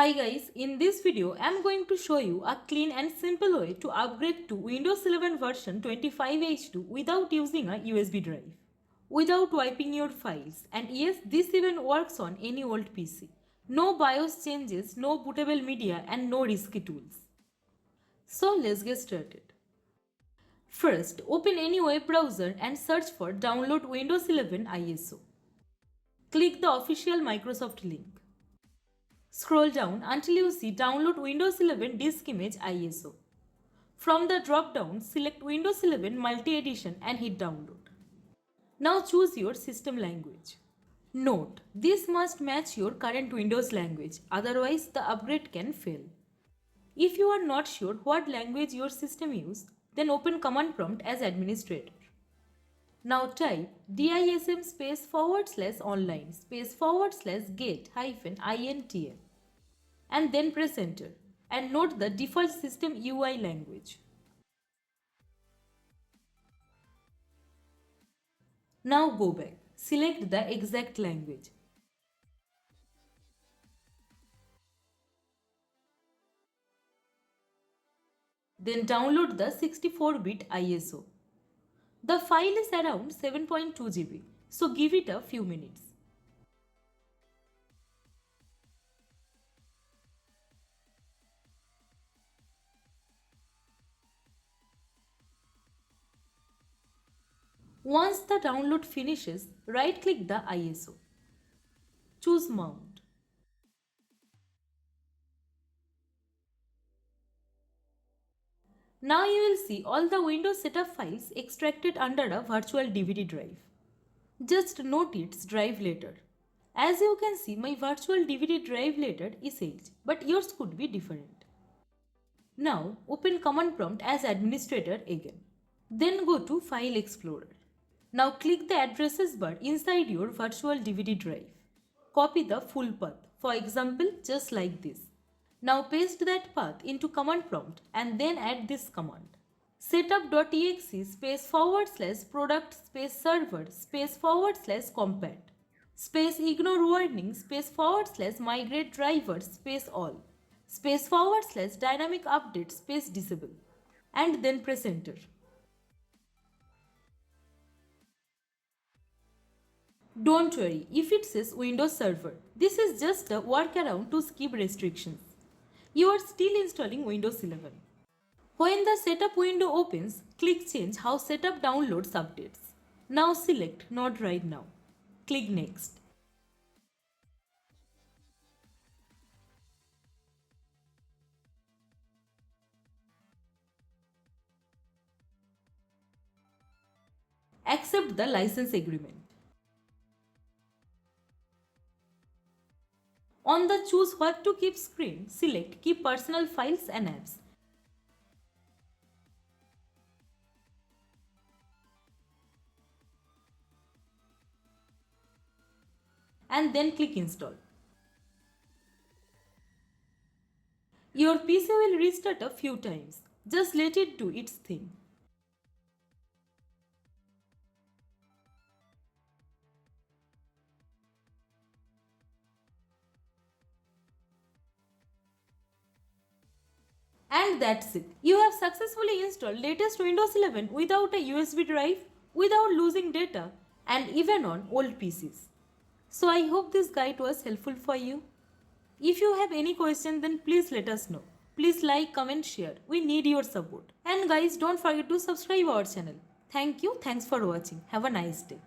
Hi guys, in this video I am going to show you a clean and simple way to upgrade to Windows 11 version 25H2 without using a USB drive, without wiping your files, and yes, this even works on any old PC. No BIOS changes, no bootable media and no risky tools. So let's get started. First, open any web browser and search for download Windows 11 ISO. Click the official Microsoft link. Scroll down until you see Download Windows 11 Disk Image ISO. From the drop-down, select Windows 11 Multi-Edition and hit Download. Now choose your system language. Note, this must match your current Windows language, otherwise the upgrade can fail. If you are not sure what language your system uses, then open command prompt as administrator. Now type DISM space / online space / get hyphen INTL and then press enter and note the default system UI language. Now go back, select the exact language. Then download the 64-bit ISO. The file is around 7.2 GB, so give it a few minutes. Once the download finishes, right-click the ISO. Choose Mount. Now you will see all the Windows setup files extracted under a virtual DVD drive. Just note its drive letter. As you can see, my virtual DVD drive letter is H, but yours could be different. Now open command prompt as administrator again. Then go to File Explorer. Now click the addresses bar inside your virtual DVD drive. Copy the full path, for example just like this. Now paste that path into command prompt and then add this command. Setup.exe space / product space server space / compat space ignore warning space / migrate drivers space all space / dynamic update space disable and then press enter. Don't worry if it says Windows Server. This is just a workaround to skip restrictions. You are still installing Windows 11. When the setup window opens, click Change how setup downloads updates. Now select Not right now. Click Next. Accept the license agreement. On the Choose What to Keep screen, select Keep Personal Files and Apps. And then click Install. Your PC will restart a few times. Just let it do its thing. And that's it. You have successfully installed latest Windows 11 without a USB drive, without losing data, and even on old PCs. So I hope this guide was helpful for you. If you have any question, then please let us know. Please like, comment, share. We need your support. And guys, don't forget to subscribe our channel. Thank you. Thanks for watching. Have a nice day.